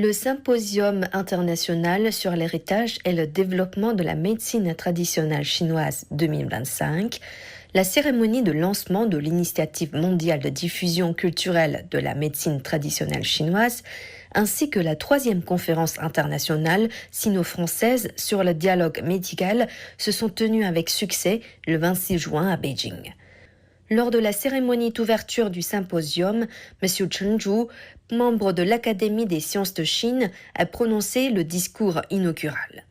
Le Symposium international sur l'héritage et le développement de la médecine traditionnelle chinoise 2025, la cérémonie de lancement de l'initiative mondiale de diffusion culturelle de la médecine traditionnelle chinoise, ainsi que la 3e conférence internationale sino-française sur le dialogue médical se sont tenues avec succès le 26 juin à Beijing. Lors de la cérémonie d'ouverture du symposium, M. Chen Zhu, membre de l'Académie des sciences de Chine, a prononcé le discours inaugural.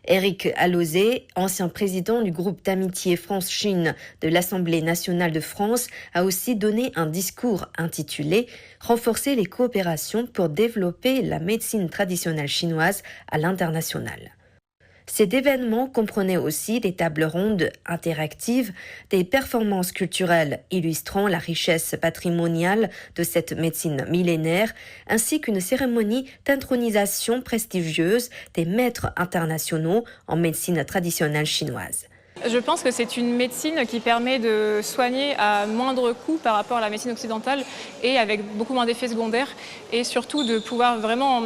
Éric Alauzet, ancien président du groupe d'amitié France-Chine de l'Assemblée nationale de France, a aussi donné un discours intitulé « Renforcer les coopérations pour développer la médecine traditionnelle chinoise à l'international ». Cet événement comprenait aussi des tables rondes interactives, des performances culturelles illustrant la richesse patrimoniale de cette médecine millénaire, ainsi qu'une cérémonie d'intronisation prestigieuse des maîtres internationaux en médecine traditionnelle chinoise. Je pense que c'est une médecine qui permet de soigner à moindre coût par rapport à la médecine occidentale et avec beaucoup moins d'effets secondaires et surtout de pouvoir vraiment,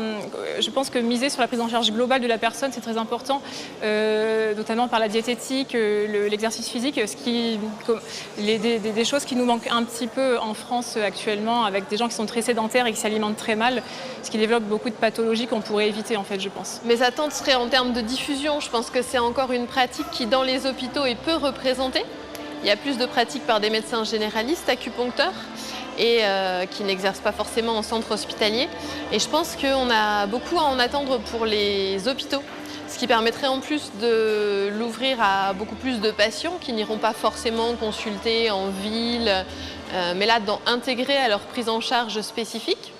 je pense que miser sur la prise en charge globale de la personne, c'est très important, notamment par la diététique, l'exercice physique, des choses qui nous manquent un petit peu en France actuellement avec des gens qui sont très sédentaires et qui s'alimentent très mal, ce qui développe beaucoup de pathologies qu'on pourrait éviter en fait, je pense. Mes attentes seraient en termes de diffusion. Je pense que c'est encore une pratique qui dans les hôpitaux est peu représentée. Il y a plus de pratiques par des médecins généralistes, acupuncteurs, et qui n'exercent pas forcément en centre hospitalier. Et je pense qu'on a beaucoup à en attendre pour les hôpitaux, ce qui permettrait en plus de l'ouvrir à beaucoup plus de patients qui n'iront pas forcément consulter en ville, mais là, intégrer à leur prise en charge spécifique.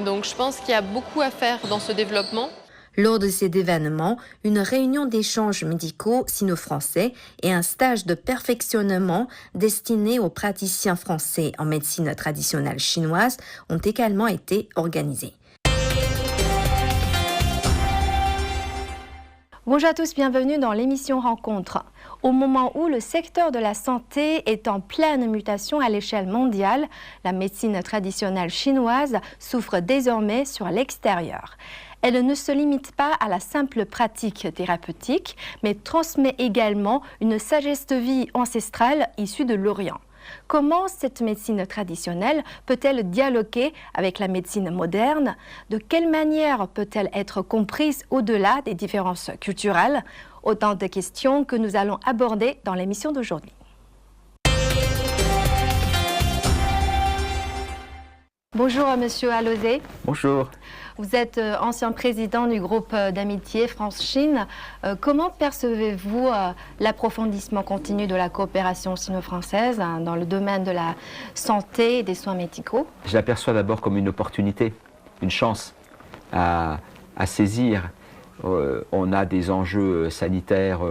Donc je pense qu'il y a beaucoup à faire dans ce développement. Lors de cet événement, une réunion d'échanges médicaux sino-français et un stage de perfectionnement destiné aux praticiens français en médecine traditionnelle chinoise ont également été organisés. Bonjour à tous, bienvenue dans l'émission Rencontre. Au moment où le secteur de la santé est en pleine mutation à l'échelle mondiale, la médecine traditionnelle chinoise souffre désormais sur l'extérieur. Elle ne se limite pas à la simple pratique thérapeutique, mais transmet également une sagesse de vie ancestrale issue de l'Orient. Comment cette médecine traditionnelle peut-elle dialoguer avec la médecine moderne? De quelle manière peut-elle être comprise au-delà des différences culturelles? Autant de questions que nous allons aborder dans l'émission d'aujourd'hui. Bonjour Monsieur Alauzet. Bonjour. Vous êtes ancien président du groupe d'amitié France-Chine. Comment percevez-vous l'approfondissement continu de la coopération sino-française dans le domaine de la santé et des soins médicaux? Je l'aperçois d'abord comme une opportunité, une chance à saisir. On a des enjeux sanitaires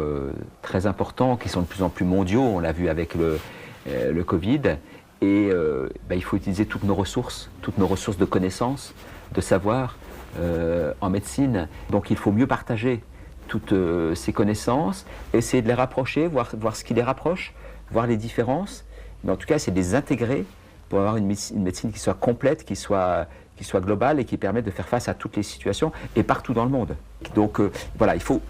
très importants qui sont de plus en plus mondiaux, on l'a vu avec le Covid. Et il faut utiliser toutes nos ressources de connaissances, de savoir en médecine. Donc il faut mieux partager toutes ces connaissances, essayer de les rapprocher, voir ce qui les rapproche, voir les différences. Mais en tout cas, c'est de les intégrer pour avoir une médecine qui soit complète, qui soit globale et qui permette de faire face à toutes les situations et partout dans le monde. Donc voilà, il faut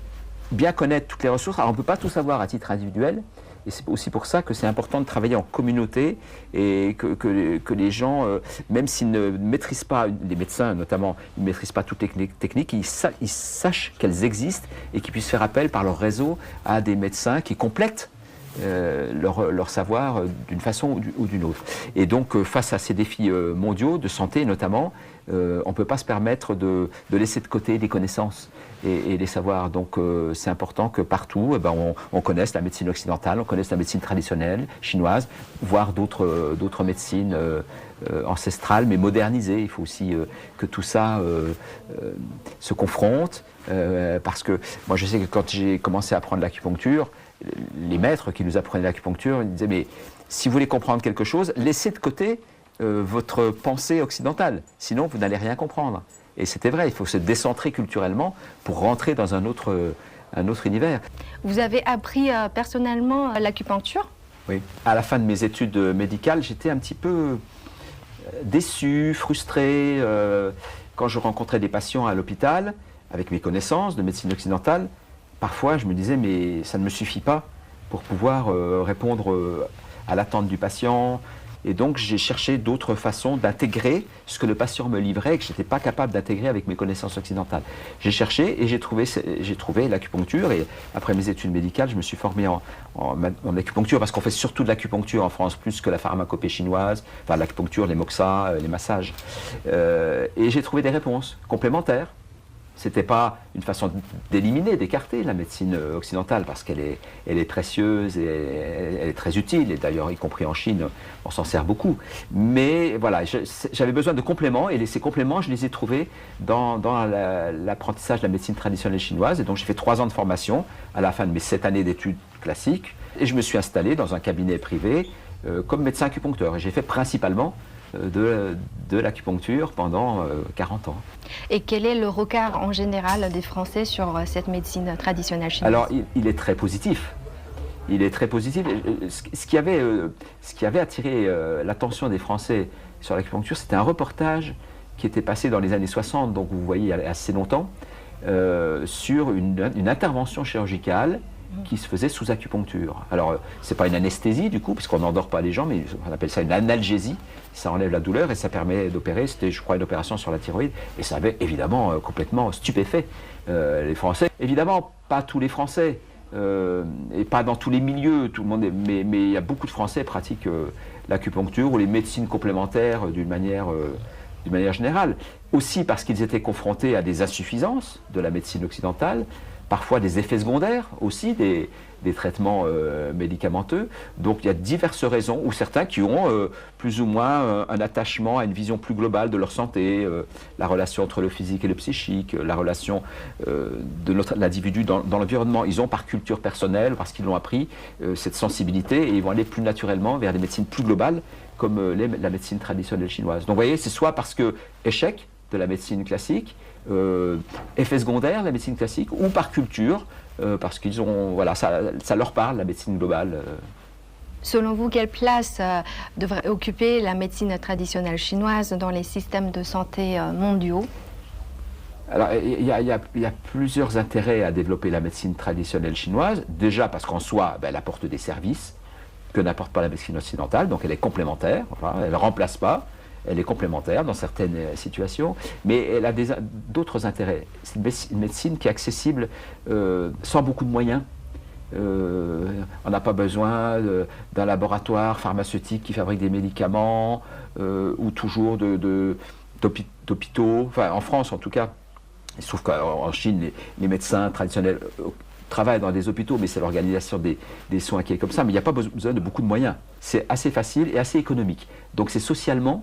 bien connaître toutes les ressources. Alors on ne peut pas tout savoir à titre individuel. Et c'est aussi pour ça que c'est important de travailler en communauté et que les gens, même s'ils ne maîtrisent pas, les médecins notamment, ils ne maîtrisent pas toutes les techniques, ils sachent qu'elles existent et qu'ils puissent faire appel par leur réseau à des médecins qui complètent leur savoir d'une façon ou d'une autre. Et donc face à ces défis mondiaux de santé notamment, on ne peut pas se permettre de laisser de côté les connaissances et les savoirs. Donc c'est important que partout on connaisse la médecine occidentale, on connaisse la médecine traditionnelle chinoise, voire d'autres médecines ancestrales mais modernisées. Il faut aussi que tout ça se confronte parce que moi je sais que quand j'ai commencé à apprendre l'acupuncture, les maîtres qui nous apprenaient l'acupuncture ils disaient mais si vous voulez comprendre quelque chose, laissez de côté votre pensée occidentale, sinon vous n'allez rien comprendre. Et c'était vrai, il faut se décentrer culturellement pour rentrer dans un autre univers. Vous avez appris personnellement l'acupuncture? Oui. À la fin de mes études médicales, j'étais un petit peu déçu, frustré, quand je rencontrais des patients à l'hôpital, avec mes connaissances de médecine occidentale, parfois je me disais mais ça ne me suffit pas pour pouvoir répondre à l'attente du patient. Et donc j'ai cherché d'autres façons d'intégrer ce que le patient me livrait et que je n'étais pas capable d'intégrer avec mes connaissances occidentales. J'ai cherché et j'ai trouvé l'acupuncture, et après mes études médicales, je me suis formé en acupuncture, parce qu'on fait surtout de l'acupuncture en France, plus que la pharmacopée chinoise, enfin l'acupuncture, les moxas, les massages. Et j'ai trouvé des réponses complémentaires. C'était pas une façon d'éliminer, d'écarter la médecine occidentale, parce qu'elle est précieuse et elle est très utile, et d'ailleurs, y compris en Chine, on s'en sert beaucoup. Mais voilà, j'avais besoin de compléments, et ces compléments, je les ai trouvés dans l'apprentissage de la médecine traditionnelle chinoise. Et donc, j'ai fait 3 ans de formation à la fin de mes 7 années d'études classiques, et je me suis installé dans un cabinet privé comme médecin acupuncteur. Et j'ai fait principalement de l'acupuncture pendant 40 ans. Et quel est le regard en général des Français sur cette médecine traditionnelle chinoise? Alors, il est très positif. Il est très positif. Ce qui avait attiré l'attention des Français sur l'acupuncture, c'était un reportage qui était passé dans les années 60, donc vous voyez, il y a assez longtemps, sur une intervention chirurgicale qui se faisait sous acupuncture. Alors, c'est pas une anesthésie du coup, puisqu'on n'endort pas les gens, mais on appelle ça une analgésie. Ça enlève la douleur et ça permet d'opérer. C'était, je crois, une opération sur la thyroïde. Et ça avait évidemment complètement stupéfait les Français. Évidemment, pas tous les Français, et pas dans tous les milieux, tout le monde mais il y a beaucoup de Français qui pratiquent l'acupuncture ou les médecines complémentaires d'une manière générale. Aussi parce qu'ils étaient confrontés à des insuffisances de la médecine occidentale, parfois des effets secondaires aussi, des traitements médicamenteux. Donc il y a diverses raisons, ou certains qui ont plus ou moins un attachement à une vision plus globale de leur santé, la relation entre le physique et le psychique, la relation de l'individu dans l'environnement. Ils ont par culture personnelle, parce qu'ils l'ont appris, cette sensibilité, et ils vont aller plus naturellement vers des médecines plus globales, comme la médecine traditionnelle chinoise. Donc vous voyez, c'est soit parce que échec de la médecine classique, effets secondaires, la médecine classique, ou par culture, parce qu'ils ont, voilà, ça leur parle, la médecine globale. Selon vous, quelle place devrait occuper la médecine traditionnelle chinoise dans les systèmes de santé mondiaux? Alors, il y a plusieurs intérêts à développer la médecine traditionnelle chinoise. Déjà parce qu'en soi, elle apporte des services que n'apporte pas la médecine occidentale, donc elle est complémentaire, enfin, elle ne remplace pas. Elle est complémentaire dans certaines situations, mais elle a d'autres intérêts. C'est une médecine qui est accessible sans beaucoup de moyens. On n'a pas besoin d'un laboratoire pharmaceutique qui fabrique des médicaments, ou toujours d'hôpitaux. Enfin, en France, en tout cas, il se trouve qu'en Chine, les médecins traditionnels travaillent dans des hôpitaux, mais c'est l'organisation des soins qui est comme ça. Mais il n'y a pas besoin de beaucoup de moyens. C'est assez facile et assez économique. Donc c'est socialement,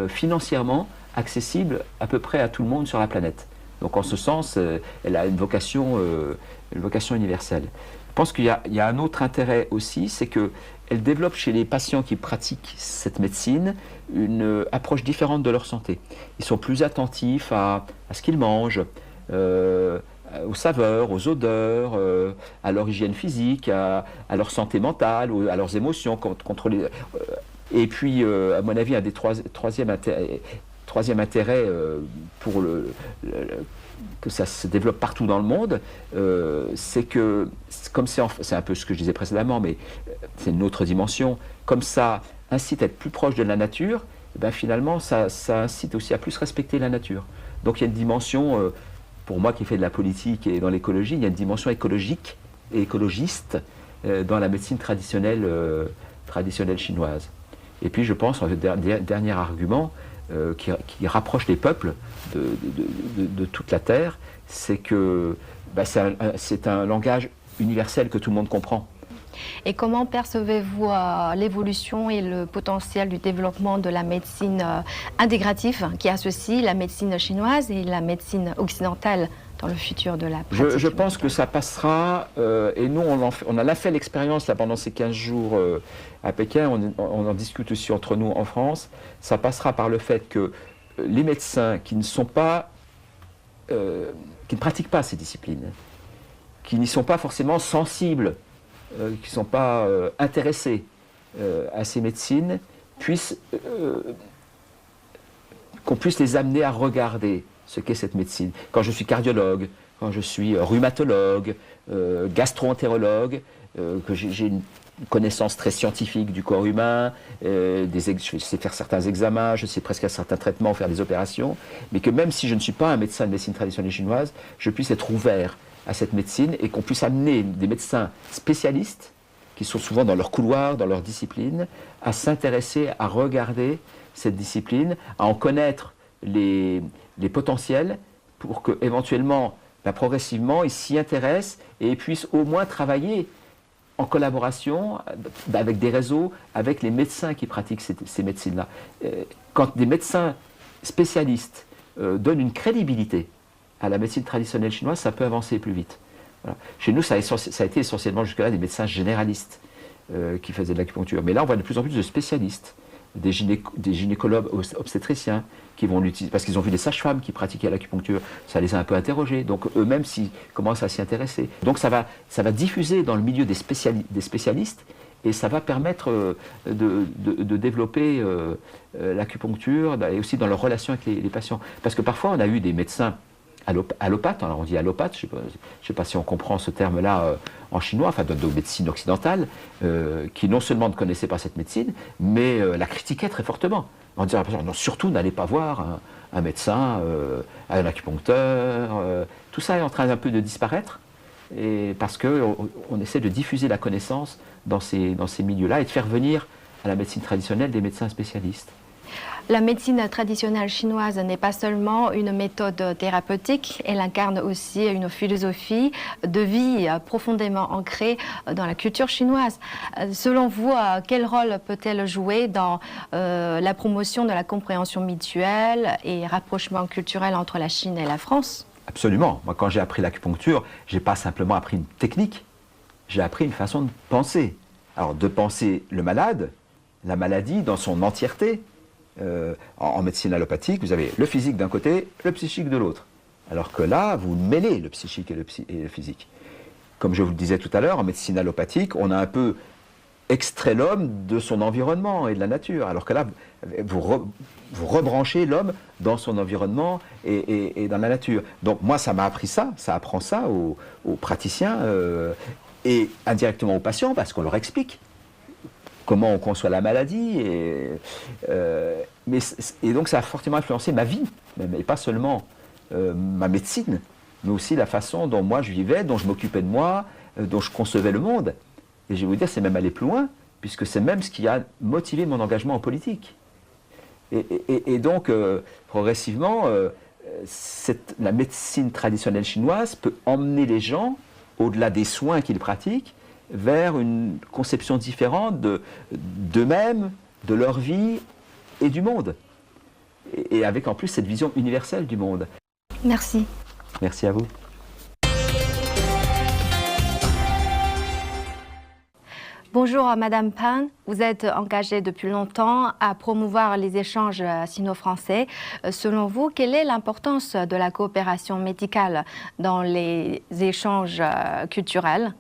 financièrement accessible à peu près à tout le monde sur la planète. Donc en ce sens, elle a une vocation universelle. Je pense qu'il y a un autre intérêt aussi, c'est qu'elle développe chez les patients qui pratiquent cette médecine une approche différente de leur santé. Ils sont plus attentifs à ce qu'ils mangent, aux saveurs, aux odeurs, à leur hygiène physique, à leur santé mentale, à leurs émotions, contrôler. Et puis, à mon avis, un des troisième intérêt pour que ça se développe partout dans le monde, c'est que, comme c'est un peu ce que je disais précédemment, mais c'est une autre dimension, comme ça incite à être plus proche de la nature, et bien finalement, ça incite aussi à plus respecter la nature. Donc il y a une dimension, pour moi qui fais de la politique et dans l'écologie, il y a une dimension écologique et écologiste dans la médecine traditionnelle chinoise. Et puis je pense, dernier argument, qui rapproche les peuples de toute la Terre, c'est que c'est un langage universel que tout le monde comprend. Et comment percevez-vous l'évolution et le potentiel du développement de la médecine intégrative qui associe la médecine chinoise et la médecine occidentale dans le futur de la pratique? Je pense que ça passera, et nous on a fait l'expérience là, pendant ces 15 jours à Pékin, on en discute aussi entre nous en France, ça passera par le fait que les médecins qui ne pratiquent pas ces disciplines, qui n'y sont pas forcément sensibles, qui ne sont pas intéressés à ces médecines, puissent qu'on puisse les amener à regarder ce qu'est cette médecine. Quand je suis cardiologue, quand je suis rhumatologue, gastro-entérologue, que j'ai une connaissance très scientifique du corps humain, je sais faire certains examens, je sais presque certains traitements, faire des opérations, mais que même si je ne suis pas un médecin de médecine traditionnelle chinoise, je puisse être ouvert à cette médecine et qu'on puisse amener des médecins spécialistes, qui sont souvent dans leur couloir, dans leur discipline, à s'intéresser, à regarder cette discipline, à en connaître les potentiels pour qu'éventuellement, progressivement, ils s'y intéressent et puissent au moins travailler en collaboration avec des réseaux, avec les médecins qui pratiquent ces médecines-là. Quand des médecins spécialistes donnent une crédibilité à la médecine traditionnelle chinoise, ça peut avancer plus vite. Voilà. Chez nous, ça a été essentiellement jusque-là des médecins généralistes qui faisaient de l'acupuncture. Mais là, on voit de plus en plus de spécialistes, des gynécologues obstétriciens qui vont l'utiliser, parce qu'ils ont vu des sages-femmes qui pratiquaient l'acupuncture, ça les a un peu interrogés, donc eux-mêmes commencent à s'y intéresser. Donc ça va diffuser dans le milieu des spécialistes, et ça va permettre de développer l'acupuncture, et aussi dans leur relation avec les patients. Parce que parfois, on a eu des médecins allopathes, alors on dit allopathe, je ne sais pas si on comprend ce terme-là en chinois, enfin de médecine occidentale, qui non seulement ne connaissaient pas cette médecine, mais la critiquaient très fortement. On disait à la personne, non, surtout n'allez pas voir un médecin, un acupuncteur, tout ça est en train un peu de disparaître, et parce qu'on essaie de diffuser la connaissance dans ces milieux-là et de faire venir à la médecine traditionnelle des médecins spécialistes. La médecine traditionnelle chinoise n'est pas seulement une méthode thérapeutique, elle incarne aussi une philosophie de vie profondément ancrée dans la culture chinoise. Selon vous, quel rôle peut-elle jouer dans la promotion de la compréhension mutuelle et rapprochement culturel entre la Chine et la France? Absolument. Moi, quand j'ai appris l'acupuncture, je n'ai pas simplement appris une technique, j'ai appris une façon de penser. Alors, de penser le malade, la maladie dans son entièreté. En médecine allopathique, vous avez le physique d'un côté, le psychique de l'autre. Alors que là, vous mêlez le psychique et le physique. Comme je vous le disais tout à l'heure, en médecine allopathique, on a un peu extrait l'homme de son environnement et de la nature. Alors que là, vous rebranchez l'homme dans son environnement et dans la nature. Donc moi, ça m'a appris ça apprend ça aux praticiens et indirectement aux patients, parce qu'on leur explique comment on conçoit la maladie, et donc ça a fortement influencé ma vie, et pas seulement ma médecine, mais aussi la façon dont moi je vivais, dont je m'occupais de moi, dont je concevais le monde. Et je vais vous dire, c'est même aller plus loin, puisque c'est même ce qui a motivé mon engagement en politique. Et donc, progressivement, la médecine traditionnelle chinoise peut emmener les gens, au-delà des soins qu'ils pratiquent, vers une conception différente d'eux-mêmes, de leur vie et du monde. Et avec en plus cette vision universelle du monde. Merci. Merci à vous. Bonjour Madame Pan, vous êtes engagée depuis longtemps à promouvoir les échanges sino-français. Selon vous, quelle est l'importance de la coopération médicale dans les échanges culturels?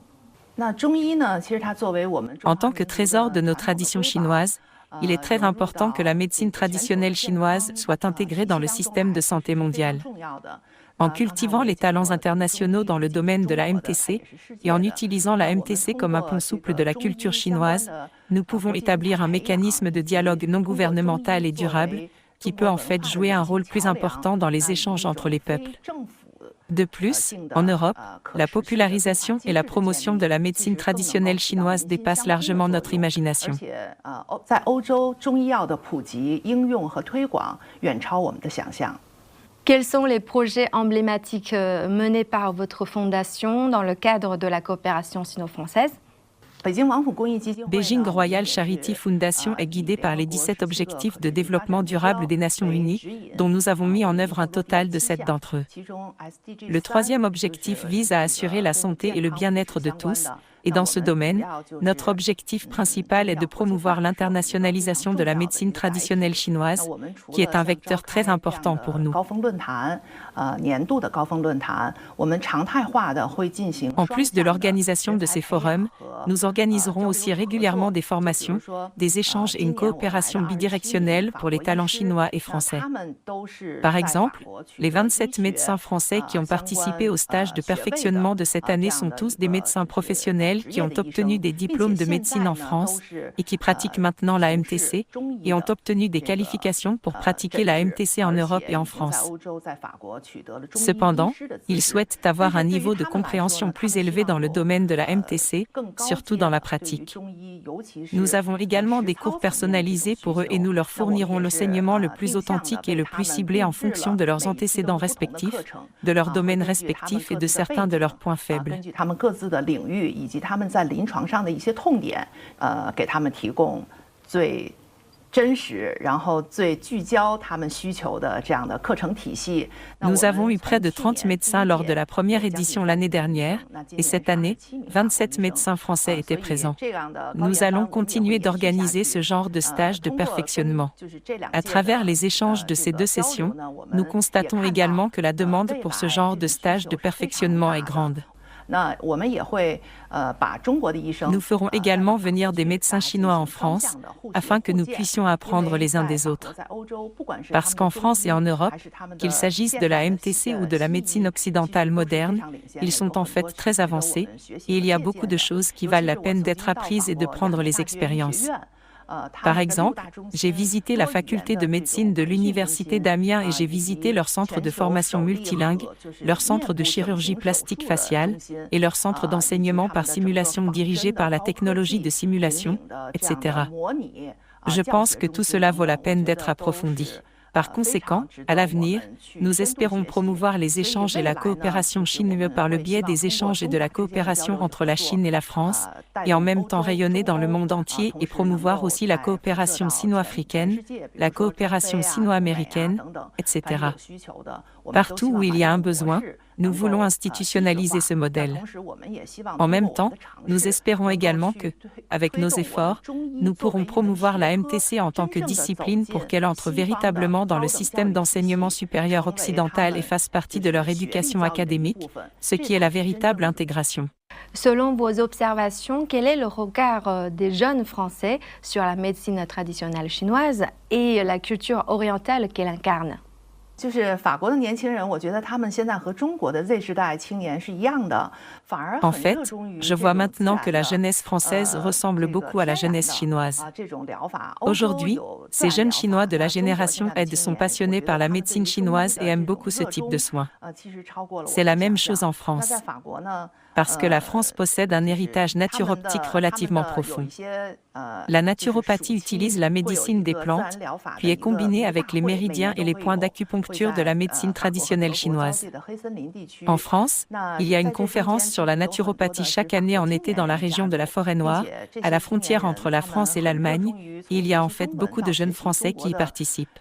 En tant que trésor de nos traditions chinoises, il est très important que la médecine traditionnelle chinoise soit intégrée dans le système de santé mondial. En cultivant les talents internationaux dans le domaine de la MTC et en utilisant la MTC comme un pont souple de la culture chinoise, nous pouvons établir un mécanisme de dialogue non gouvernemental et durable qui peut en fait jouer un rôle plus important dans les échanges entre les peuples. De plus, en Europe, la popularisation et la promotion de la médecine traditionnelle chinoise dépassent largement notre imagination. Quels sont les projets emblématiques menés par votre fondation dans le cadre de la coopération sino-française? Beijing Royal Charity Foundation est guidée par les 17 objectifs de développement durable des Nations Unies, dont nous avons mis en œuvre un total de 7 d'entre eux. Le troisième objectif vise à assurer la santé et le bien-être de tous, Et dans ce domaine, notre objectif principal est de promouvoir l'internationalisation de la médecine traditionnelle chinoise, qui est un vecteur très important pour nous. En plus de l'organisation de ces forums, nous organiserons aussi régulièrement des formations, des échanges et une coopération bidirectionnelle pour les talents chinois et français. Par exemple, les 27 médecins français qui ont participé au stage de perfectionnement de cette année sont tous des médecins professionnels qui ont obtenu des diplômes de médecine en France et qui pratiquent maintenant la MTC et ont obtenu des qualifications pour pratiquer la MTC en Europe et en France. Cependant, ils souhaitent avoir un niveau de compréhension plus élevé dans le domaine de la MTC, surtout dans la pratique. Nous avons également des cours personnalisés pour eux et nous leur fournirons l'enseignement le plus authentique et le plus ciblé en fonction de leurs antécédents respectifs, de leurs domaines respectifs et de certains de leurs points faibles. Nous avons eu près de 30 médecins lors de la première édition l'année dernière et cette année, 27 médecins français étaient présents. Nous allons continuer d'organiser ce genre de stage de perfectionnement. À travers les échanges de ces deux sessions, nous constatons également que la demande pour ce genre de stage de perfectionnement est grande. Nous ferons également venir des médecins chinois en France afin que nous puissions apprendre les uns des autres. Parce qu'en France et en Europe, qu'il s'agisse de la MTC ou de la médecine occidentale moderne, ils sont en fait très avancés et il y a beaucoup de choses qui valent la peine d'être apprises et de prendre les expériences. Par exemple, j'ai visité la faculté de médecine de l'université d'Amiens et j'ai visité leur centre de formation multilingue, leur centre de chirurgie plastique faciale et leur centre d'enseignement par simulation dirigé par la technologie de simulation, etc. Je pense que tout cela vaut la peine d'être approfondi. Par conséquent, à l'avenir, nous espérons promouvoir les échanges et la coopération chinoise par le biais des échanges et de la coopération entre la Chine et la France, et en même temps rayonner dans le monde entier et promouvoir aussi la coopération sino-africaine, la coopération sino-américaine, etc. Partout où il y a un besoin, nous voulons institutionnaliser ce modèle. En même temps, nous espérons également que, avec nos efforts, nous pourrons promouvoir la MTC en tant que discipline pour qu'elle entre véritablement dans le système d'enseignement supérieur occidental et fasse partie de leur éducation académique, ce qui est la véritable intégration. Selon vos observations, quel est le regard des jeunes Français sur la médecine traditionnelle chinoise et la culture orientale qu'elle incarne ? En fait, je vois maintenant que la jeunesse française ressemble beaucoup à la jeunesse chinoise. Aujourd'hui, ces jeunes Chinois de la génération Z sont passionnés par la médecine chinoise et aiment beaucoup ce type de soins. C'est la même chose en France, parce que la France possède un héritage naturopathique relativement profond. La naturopathie utilise la médecine des plantes, puis est combinée avec les méridiens et les points d'acupuncture de la médecine traditionnelle chinoise. En France, il y a une conférence sur la naturopathie chaque année en été dans la région de la Forêt-Noire, à la frontière entre la France et l'Allemagne, et il y a en fait beaucoup de jeunes Français qui y participent.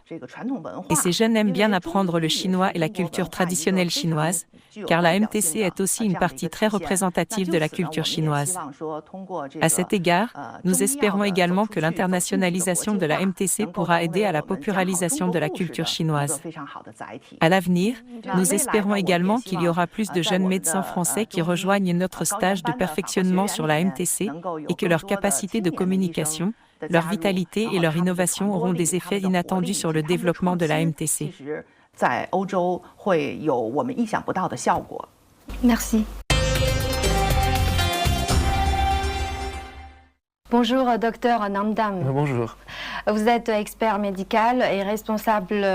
Et ces jeunes aiment bien apprendre le chinois et la culture traditionnelle chinoise, car la MTC est aussi une partie très représentative de la culture chinoise. À cet égard, nous espérons également que l'internationalisation de la MTC pourra aider à la popularisation de la culture chinoise. À l'avenir, nous espérons également qu'il y aura plus de jeunes médecins français qui rejoignent notre stage de perfectionnement sur la MTC et que leur capacité de communication, leur vitalité et leur innovation auront des effets inattendus sur le développement de la MTC. Merci. Bonjour, docteur Namdam. Bonjour. Vous êtes expert médical et responsable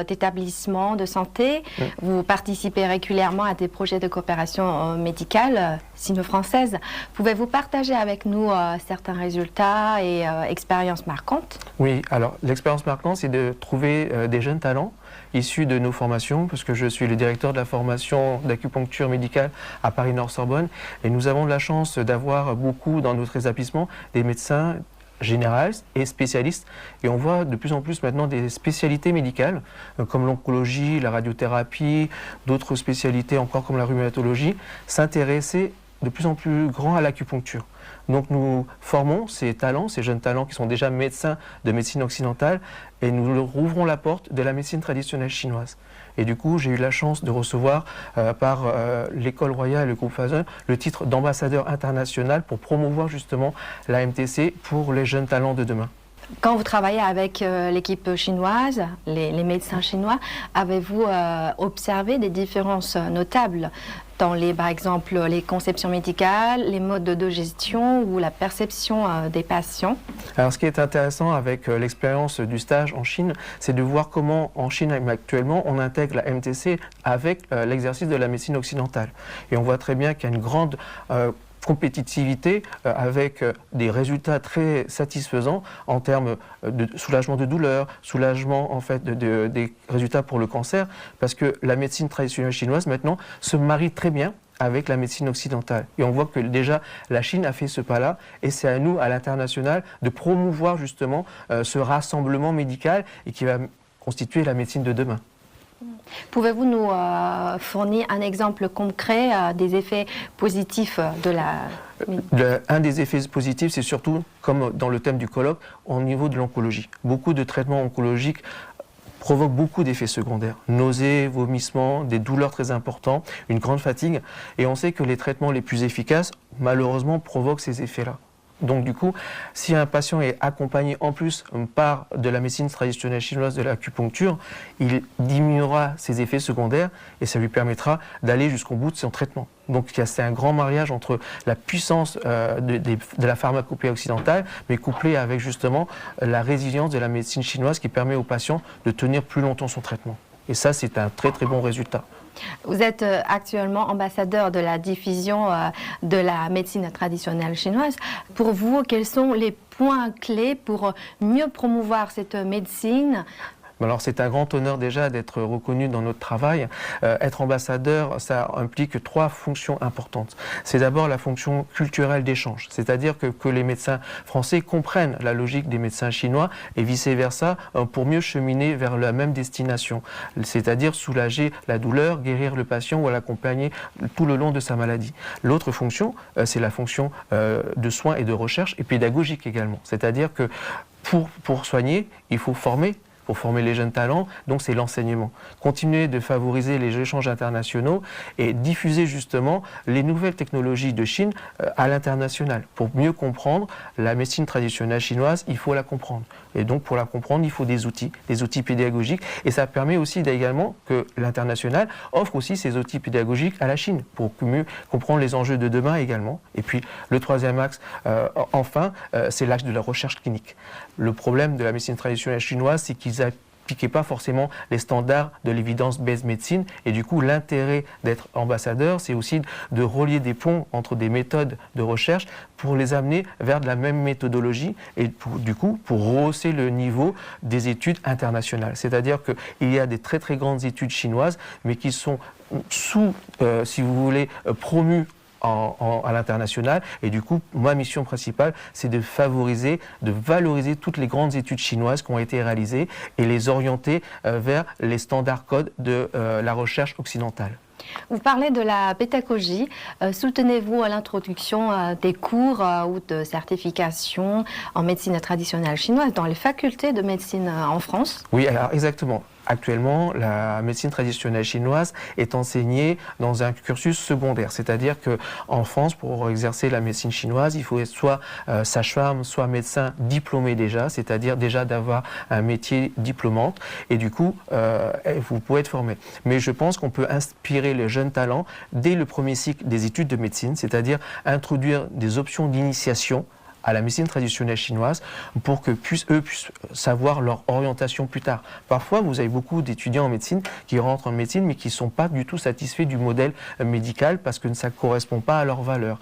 d'établissement de santé. Vous participez régulièrement à des projets de coopération médicale sino-française. Pouvez-vous partager avec nous certains résultats et expériences marquantes? Oui, alors l'expérience marquante, c'est de trouver des jeunes talents issus de nos formations, parce que je suis le directeur de la formation d'acupuncture médicale à Paris-Nord-Sorbonne, et nous avons la chance d'avoir beaucoup dans notre établissement des médecins généralistes et spécialistes, et on voit de plus en plus maintenant des spécialités médicales comme l'oncologie, la radiothérapie, d'autres spécialités encore comme la rhumatologie s'intéresser de plus en plus grand à l'acupuncture. Donc nous formons ces talents, ces jeunes talents qui sont déjà médecins de médecine occidentale, et nous leur ouvrons la porte de la médecine traditionnelle chinoise. Et du coup, j'ai eu la chance de recevoir par l'École royale et le groupe Phaseul le titre d'ambassadeur international pour promouvoir justement la MTC pour les jeunes talents de demain. Quand vous travaillez avec l'équipe chinoise, les médecins chinois, avez-vous observé des différences notables dans par exemple, les conceptions médicales, les modes de gestion ou la perception des patients? Alors, ce qui est intéressant avec l'expérience du stage en Chine, c'est de voir comment, en Chine actuellement, on intègre la MTC avec l'exercice de la médecine occidentale. Et on voit très bien qu'il y a une grande compétitivité avec des résultats très satisfaisants en termes de soulagement de douleur, soulagement en fait des résultats pour le cancer, parce que la médecine traditionnelle chinoise maintenant se marie très bien avec la médecine occidentale. Et on voit que déjà la Chine a fait ce pas-là, et c'est à nous, à l'international, de promouvoir justement ce rassemblement médical et qui va constituer la médecine de demain. Pouvez-vous nous fournir un exemple concret des effets positifs de la... Un des effets positifs, c'est surtout, comme dans le thème du colloque, au niveau de l'oncologie. Beaucoup de traitements oncologiques provoquent beaucoup d'effets secondaires. Nausées, vomissements, des douleurs très importantes, une grande fatigue. Et on sait que les traitements les plus efficaces, malheureusement, provoquent ces effets-là. Donc du coup, si un patient est accompagné en plus par de la médecine traditionnelle chinoise, de l'acupuncture, il diminuera ses effets secondaires et ça lui permettra d'aller jusqu'au bout de son traitement. Donc c'est un grand mariage entre la puissance de la pharmacopée occidentale, mais couplé avec justement la résilience de la médecine chinoise qui permet au patient de tenir plus longtemps son traitement. Et ça, c'est un très très bon résultat. Vous êtes actuellement ambassadeur de la diffusion de la médecine traditionnelle chinoise. Pour vous, quels sont les points clés pour mieux promouvoir cette médecine ? Alors c'est un grand honneur déjà d'être reconnu dans notre travail. Être ambassadeur, ça implique 3 fonctions importantes. C'est d'abord la fonction culturelle d'échange, c'est-à-dire que les médecins français comprennent la logique des médecins chinois et vice-versa pour mieux cheminer vers la même destination, c'est-à-dire soulager la douleur, guérir le patient ou l'accompagner tout le long de sa maladie. L'autre fonction, c'est la fonction de soins et de recherche et pédagogique également, c'est-à-dire que pour soigner, il faut former. Pour former les jeunes talents, donc c'est l'enseignement. Continuer de favoriser les échanges internationaux et diffuser justement les nouvelles technologies de Chine à l'international. Pour mieux comprendre la médecine traditionnelle chinoise, il faut la comprendre. Et donc pour la comprendre, il faut des outils pédagogiques. Et ça permet aussi également que l'international offre aussi ces outils pédagogiques à la Chine pour mieux comprendre les enjeux de demain également. Et puis le troisième axe, enfin, c'est l'axe de la recherche clinique. Le problème de la médecine traditionnelle chinoise, c'est qu'ils n'appliquaient pas forcément les standards de l'évidence-based médecine. Et du coup, l'intérêt d'être ambassadeur, c'est aussi de relier des ponts entre des méthodes de recherche pour les amener vers de la même méthodologie et du coup, pour rehausser le niveau des études internationales. C'est-à-dire qu'il y a des très très grandes études chinoises, mais qui sont si vous voulez, promues à l'international, et du coup ma mission principale c'est de favoriser, de valoriser toutes les grandes études chinoises qui ont été réalisées et les orienter vers les standards codes de la recherche occidentale. Vous parlez de la pédagogie. Soutenez-vous à l'introduction des cours ou de certification en médecine traditionnelle chinoise dans les facultés de médecine en France? Oui, alors exactement. Actuellement, la médecine traditionnelle chinoise est enseignée dans un cursus secondaire, c'est-à-dire qu'en France, pour exercer la médecine chinoise, il faut être soit sage-femme, soit médecin diplômé déjà, c'est-à-dire déjà d'avoir un métier diplômante, et du coup, vous pouvez être formé. Mais je pense qu'on peut inspirer les jeunes talents dès le premier cycle des études de médecine, c'est-à-dire introduire des options d'initiation à la médecine traditionnelle chinoise pour que eux puissent savoir leur orientation plus tard. Parfois, vous avez beaucoup d'étudiants en médecine qui rentrent en médecine mais qui ne sont pas du tout satisfaits du modèle médical parce que ça ne correspond pas à leurs valeurs.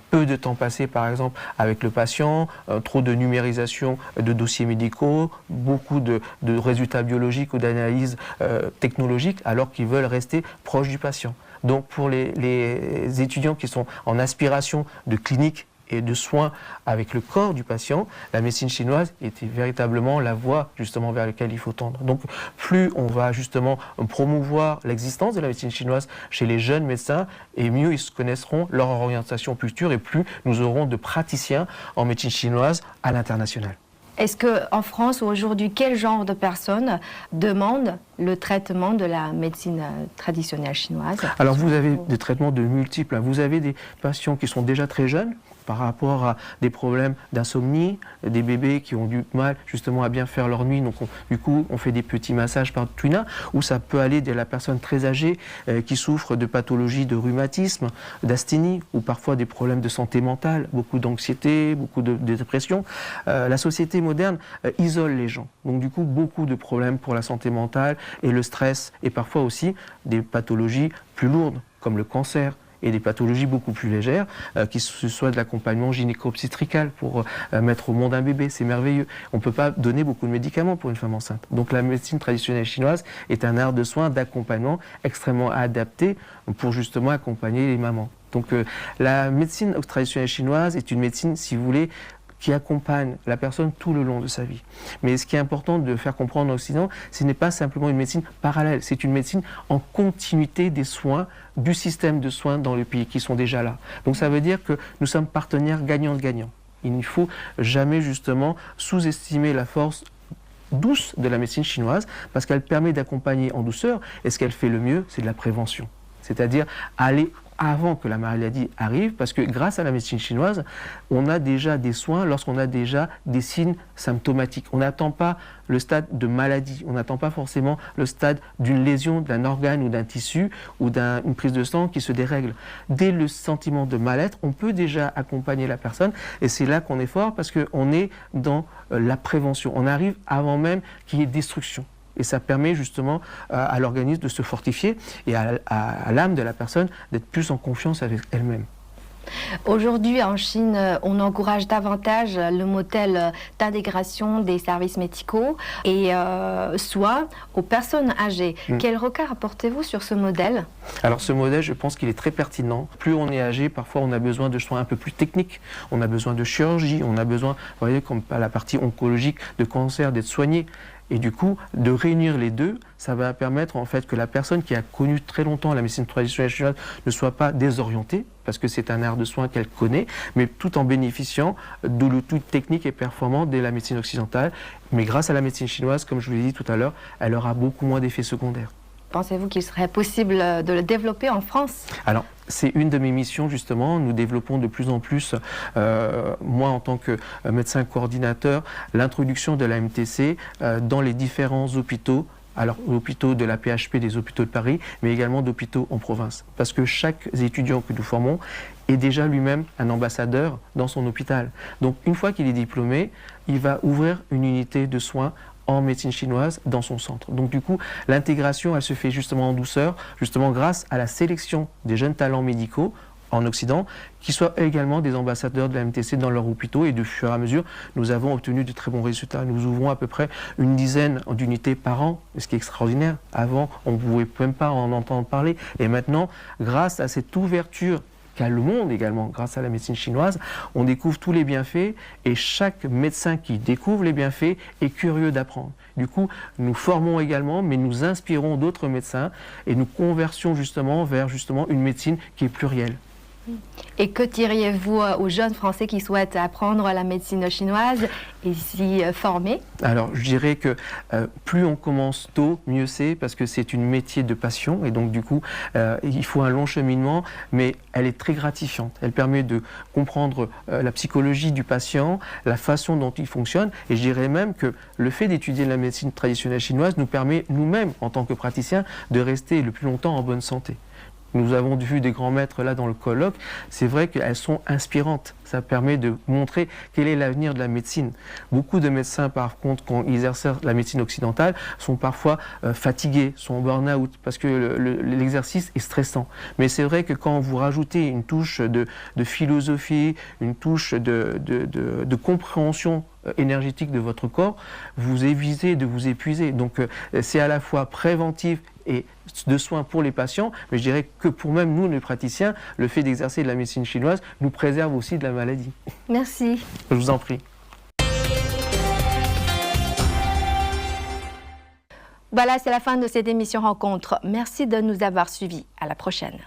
Peu de temps passé, par exemple, avec le patient, trop de numérisation de dossiers médicaux, beaucoup de résultats biologiques ou d'analyses technologiques alors qu'ils veulent rester proches du patient. Donc pour les étudiants qui sont en aspiration de clinique et de soins avec le corps du patient, la médecine chinoise était véritablement la voie justement vers laquelle il faut tendre. Donc plus on va justement promouvoir l'existence de la médecine chinoise chez les jeunes médecins, et mieux ils connaîtront leur orientation future, et plus nous aurons de praticiens en médecine chinoise à l'international. Est-ce qu'en France, aujourd'hui, quel genre de personnes demandent le traitement de la médecine traditionnelle chinoise? Alors vous avez des traitements de multiples. Vous avez des patients qui sont déjà très jeunes, par rapport à des problèmes d'insomnie, des bébés qui ont du mal justement à bien faire leur nuit, donc du coup on fait des petits massages par tuina, ou ça peut aller de la personne très âgée qui souffre de pathologies de rhumatisme, d'asthénie, ou parfois des problèmes de santé mentale, beaucoup d'anxiété, beaucoup de dépression. La société moderne isole les gens, donc du coup beaucoup de problèmes pour la santé mentale et le stress, et parfois aussi des pathologies plus lourdes comme le cancer, et des pathologies beaucoup plus légères, qui soient de l'accompagnement gynéco-obstétrical pour mettre au monde un bébé, c'est merveilleux. On ne peut pas donner beaucoup de médicaments pour une femme enceinte. Donc la médecine traditionnelle chinoise est un art de soins, d'accompagnement extrêmement adapté pour justement accompagner les mamans. Donc la médecine traditionnelle chinoise est une médecine, si vous voulez, qui accompagne la personne tout le long de sa vie. Mais ce qui est important de faire comprendre en Occident, ce n'est pas simplement une médecine parallèle, c'est une médecine en continuité des soins, du système de soins dans les pays qui sont déjà là. Donc ça veut dire que nous sommes partenaires gagnants-gagnants. Il ne faut jamais justement sous-estimer la force douce de la médecine chinoise, parce qu'elle permet d'accompagner en douceur, et ce qu'elle fait le mieux, c'est de la prévention. C'est-à-dire aller avant que la maladie arrive, parce que grâce à la médecine chinoise, on a déjà des soins lorsqu'on a déjà des signes symptomatiques. On n'attend pas le stade de maladie, on n'attend pas forcément le stade d'une lésion d'un organe ou d'un tissu ou d'une prise de sang qui se dérègle. Dès le sentiment de mal-être, on peut déjà accompagner la personne, et c'est là qu'on est fort, parce qu'on est dans la prévention. On arrive avant même qu'il y ait destruction. Et ça permet justement à l'organisme de se fortifier et à l'âme de la personne d'être plus en confiance avec elle-même. Aujourd'hui, en Chine, on encourage davantage le modèle d'intégration des services médicaux et soins aux personnes âgées. Quel regard apportez-vous sur ce modèle? Alors ce modèle, je pense qu'il est très pertinent. Plus on est âgé, parfois on a besoin de soins un peu plus techniques. On a besoin de chirurgie, on a besoin, vous voyez, comme la partie oncologique de cancer, d'être soigné. Et du coup, de réunir les deux, ça va permettre en fait que la personne qui a connu très longtemps la médecine traditionnelle chinoise ne soit pas désorientée, parce que c'est un art de soin qu'elle connaît, mais tout en bénéficiant de l'outil technique et performant de la médecine occidentale. Mais grâce à la médecine chinoise, comme je vous l'ai dit tout à l'heure, elle aura beaucoup moins d'effets secondaires. Pensez-vous qu'il serait possible de le développer en France? Alors, c'est une de mes missions justement. Nous développons de plus en plus, moi en tant que médecin coordinateur, l'introduction de la MTC dans les différents hôpitaux. Alors, hôpitaux de la PHP, des hôpitaux de Paris, mais également d'hôpitaux en province. Parce que chaque étudiant que nous formons est déjà lui-même un ambassadeur dans son hôpital. Donc, une fois qu'il est diplômé, il va ouvrir une unité de soins en médecine chinoise dans son centre. Donc du coup, l'intégration, elle se fait justement en douceur, justement grâce à la sélection des jeunes talents médicaux en Occident, qui soient également des ambassadeurs de la MTC dans leurs hôpitaux, et de fur et à mesure, nous avons obtenu de très bons résultats. Nous ouvrons à peu près une dizaine d'unités par an, ce qui est extraordinaire. Avant, on ne pouvait même pas en entendre parler, et maintenant, grâce à cette ouverture qu'a le monde également, grâce à la médecine chinoise, on découvre tous les bienfaits, et chaque médecin qui découvre les bienfaits est curieux d'apprendre. Du coup, nous formons également, mais nous inspirons d'autres médecins, et nous conversions justement vers une médecine qui est plurielle. Et que diriez-vous aux jeunes Français qui souhaitent apprendre la médecine chinoise et s'y former? Alors, je dirais que plus on commence tôt, mieux c'est, parce que c'est une métier de passion, et donc du coup, il faut un long cheminement, mais elle est très gratifiante. Elle permet de comprendre la psychologie du patient, la façon dont il fonctionne, et je dirais même que le fait d'étudier la médecine traditionnelle chinoise nous permet, nous-mêmes, en tant que praticiens, de rester le plus longtemps en bonne santé. Nous avons vu des grands maîtres là dans le colloque, c'est vrai qu'elles sont inspirantes. Ça permet de montrer quel est l'avenir de la médecine. Beaucoup de médecins, par contre, quand ils exercent la médecine occidentale, sont parfois fatigués, sont en burn-out, parce que l'exercice est stressant. Mais c'est vrai que quand vous rajoutez une touche de philosophie, une touche de compréhension énergétique de votre corps, vous évitez de vous épuiser. Donc c'est à la fois préventif et de soins pour les patients, mais je dirais que pour même nous, les praticiens, le fait d'exercer de la médecine chinoise nous préserve aussi de la maladie. Merci. Je vous en prie. Voilà, c'est la fin de cette émission Rencontre. Merci de nous avoir suivis. À la prochaine.